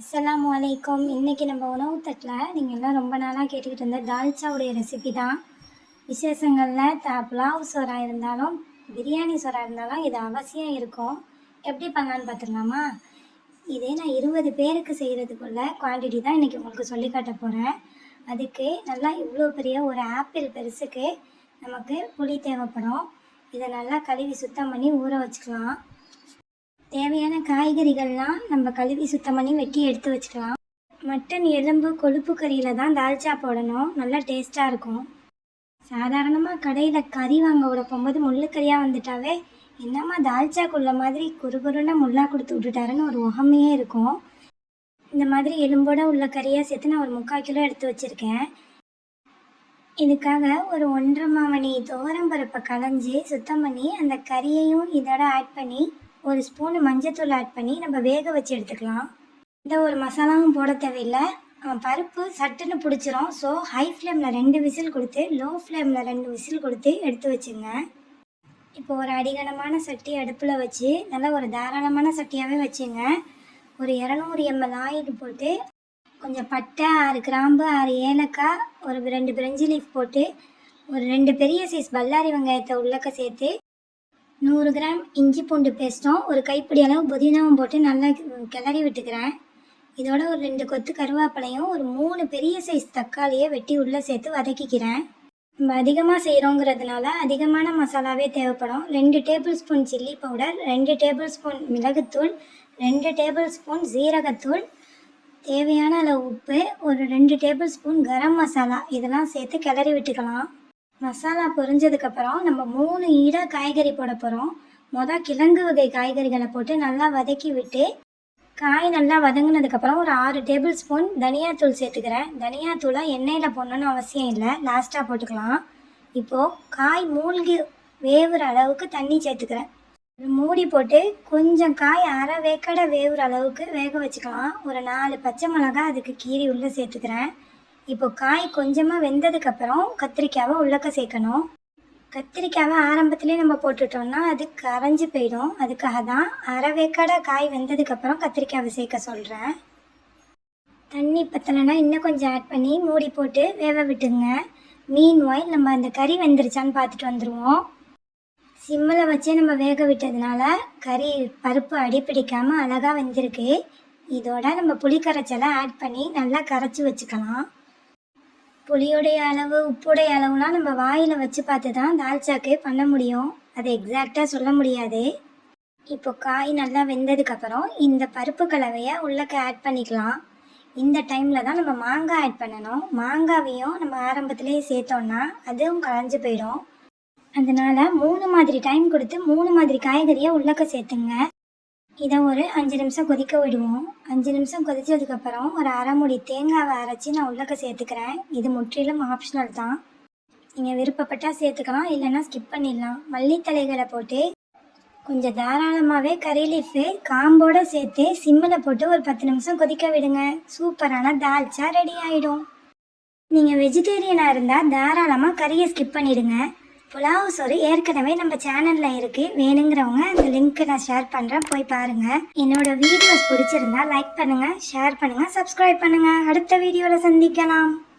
அஸ்ஸலாமு அலைக்கும். இன்றைக்கி நம்ம உணவு தட்டில் நீங்கள் எல்லாம் ரொம்ப நாளாக கேட்டுக்கிட்டு இருந்த தால்ச்சாவுடைய ரெசிபி தான். விசேஷங்களில் புலாவ் சோறாக இருந்தாலும் பிரியாணி சோறாக இருந்தாலும் இது அவசியம் இருக்கும். எப்படி பண்ணலான்னு பார்த்துக்கலாமா? இதே நான் 20 பேருக்கு செய்கிறதுக்குள்ள குவான்டிட்டி தான் இன்றைக்கி உங்களுக்கு சொல்லி காட்ட போகிறேன். அதுக்கு நல்லா இவ்வளோ பெரிய ஒரு ஆப்பிள் பெருசுக்கு நமக்கு புளி தேவைப்படும். இதை நல்லா கழுவி சுத்தம் பண்ணி ஊற வச்சுக்கலாம். தேவையான காய்கறிகள்லாம் நம்ம கழுவி சுத்தம் பண்ணி வெட்டி எடுத்து வச்சுக்கலாம். மட்டன் எலும்பு கொழுப்பு கறியில் தான் தால்ச்சா போடணும், நல்லா டேஸ்ட்டாக இருக்கும். சாதாரணமாக கடையில் கறி வாங்க விட போகும்போது முள்ளுக்கறியாக வந்துட்டாவே என்னம்மா தால்ச்சாக்குள்ள மாதிரி குறுகுறுன்னு முள்ளா கொடுத்து விட்டுட்டாருன்னு ஒரு உகமையே இருக்கும். இந்த மாதிரி எலும்போட உள்ள கறியாக சேர்த்து நான் ஒரு 3/4 கிலோ எடுத்து வச்சுருக்கேன். இதுக்காக ஒரு 1.5 மாவணி துவரம் பருப்பை களைஞ்சி சுத்தம் பண்ணி அந்த கறியையும் இதோட ஆட் பண்ணி ஒரு ஸ்பூன் மஞ்சத்தூள் ஆட் பண்ணி நம்ம வேக வச்சு எடுத்துக்கலாம். இந்த ஒரு மசாலாவும் போட தேவையில்லை. பருப்பு சட்டுன்னு பிடிச்சிரும். ஸோ ஹை ஃப்ளேமில் 2 விசில் கொடுத்து லோ ஃப்ளேமில் 2 விசில் கொடுத்து எடுத்து வச்சுங்க. இப்போ ஒரு அடிகனமான சட்டி அடுப்பில் வச்சு நல்லா ஒரு தாராளமான சட்டியாகவே வச்சுங்க. ஒரு 200 ml ஆயில் போட்டு கொஞ்சம் பட்டை, 6 கிராம்பு, 6 ஏலக்காய், ஒரு 2 பிரிஞ்சி லீஃப் போட்டு ஒரு 2 பெரிய சைஸ் பல்லாரி வெங்காயத்தை உள்ளக்க சேர்த்து 100 கிராம் இஞ்சி பூண்டு பேஸ்ட்டும் ஒரு கைப்பிடி அளவு புதினாவும் போட்டு நல்லா கிளறி விட்டுக்கிறேன். இதோட ஒரு 2 கொத்து கருவேப்பிலையும் ஒரு 3 பெரிய சைஸ் தக்காளியை வெட்டி உள்ளே சேர்த்து வதக்கிக்கிறேன். நம்ம அதிகமாக செய்கிறோங்கிறதுனால அதிகமான மசாலாவே தேவைப்படும். 2 table spoon chilli powder, 2 table spoon மிளகுத்தூள், 2 டேபிள் ஸ்பூன் ஜீரகத்தூள், தேவையான அளவு உப்பு, ஒரு 2 டேபிள் ஸ்பூன் கரம் மசாலா இதெல்லாம் சேர்த்து கிளறி விட்டுக்கலாம். மசாலா பொரிஞ்சதுக்கப்புறம் நம்ம 3 ஈட காய்கறி போட போகிறோம். கிழங்கு வகை காய்கறிகளை போட்டு நல்லா வதக்கி விட்டு காய் நல்லா வதங்கினதுக்கப்புறம் ஒரு 6 டேபிள் ஸ்பூன் தனியாத்தூள் சேர்த்துக்கிறேன். தனியாத்தூளை எண்ணெயில் போடணுன்னு அவசியம் இல்லை, லாஸ்ட்டாக போட்டுக்கலாம். இப்போது காய் மூழ்கி வேவுற அளவுக்கு தண்ணி சேர்த்துக்கிறேன். மூடி போட்டு கொஞ்சம் காய் அரை வேக்கடை வேவுற அளவுக்கு வேக வச்சுக்கலாம். ஒரு 4 பச்சை மிளகாய் அதுக்கு கீறி உள்ளே சேர்த்துக்கிறேன். இப்போ காய் கொஞ்சமாக வெந்ததுக்கப்புறம் கத்திரிக்காவை உள்ளக்க சேர்க்கணும். கத்திரிக்காவை ஆரம்பத்துலேயே நம்ம போட்டுட்டோம்னா அது கரைஞ்சி போயிடும். அதுக்காக தான் அரை வேக்காட காய் வெந்ததுக்கப்புறம் கத்திரிக்காவை சேர்க்க சொல்கிறேன். தண்ணி பத்தலைன்னா இன்னும் கொஞ்சம் ஆட் பண்ணி மூடி போட்டு வேக விட்டுங்க. மீன்வாயில் நம்ம அந்த கறி வெந்துருச்சான்னு பார்த்துட்டு வந்துடுவோம். சிம்மில் வச்சே நம்ம வேக விட்டதுனால கறி பருப்பு அடிப்பிடிக்காமல் அழகாக வெந்திருக்கு. இதோட நம்ம புளி கரைச்சலை ஆட் பண்ணி நல்லா கரைச்சி வச்சுக்கலாம். புளியோடைய அளவு உப்புடைய அளவுலாம் நம்ம வாயில் வச்சு பார்த்து தான் தால்ச்சாக்கு பண்ண முடியும். அதை எக்ஸாக்டாக சொல்ல முடியாது. இப்போ காய் நல்லா வெந்ததுக்கப்புறம் இந்த பருப்பு கலவையை உள்ளக்க ஆட் பண்ணிக்கலாம். இந்த டைமில் தான் நம்ம மாங்காய் ஆட் பண்ணணும். மாங்காவையும் நம்ம ஆரம்பத்துலேயே சேர்த்தோன்னா அதுவும் களைஞ்சு போயிடும். அதனால் 3 மாதிரி டைம் கொடுத்து 3 மாதிரி காய்கறியை உள்ளக்க சேர்த்துங்க. இதை ஒரு 5 நிமிஷம் கொதிக்க விடுவோம். 5 நிமிஷம் கொதித்ததுக்கப்புறம் ஒரு அரை மூடி தேங்காவை அரைச்சி நான் உள்ளக்க சேர்த்துக்கிறேன். இது முற்றிலும் ஆப்ஷனல் தான், நீங்கள் விருப்பப்பட்டால் சேர்த்துக்கலாம், இல்லைன்னா ஸ்கிப் பண்ணிடலாம். மல்லித்தலைகளை போட்டு கொஞ்சம் தாராளமாகவே கறி லீஃபு காம்போடு சேர்த்து சிம்மில் போட்டு ஒரு 10 நிமிஷம் கொதிக்க விடுங்க. சூப்பரான தால்ச்சா ரெடி ஆகிடும். நீங்கள் வெஜிடேரியனாக இருந்தால் தாராளமாக கறியை ஸ்கிப் பண்ணிவிடுங்க. புலாவ் சோறு ஏற்கனவே நம்ம சேனலில் இருக்குது. வேணுங்கிறவங்க அந்த லிங்க்கு நான் ஷேர் பண்ணுறேன், போய் பாருங்கள். என்னோட வீடியோஸ் பிடிச்சிருந்தா லைக் பண்ணுங்கள், ஷேர் பண்ணுங்கள், சப்ஸ்கிரைப் பண்ணுங்கள். அடுத்த வீடியோவில் சந்திக்கலாம்.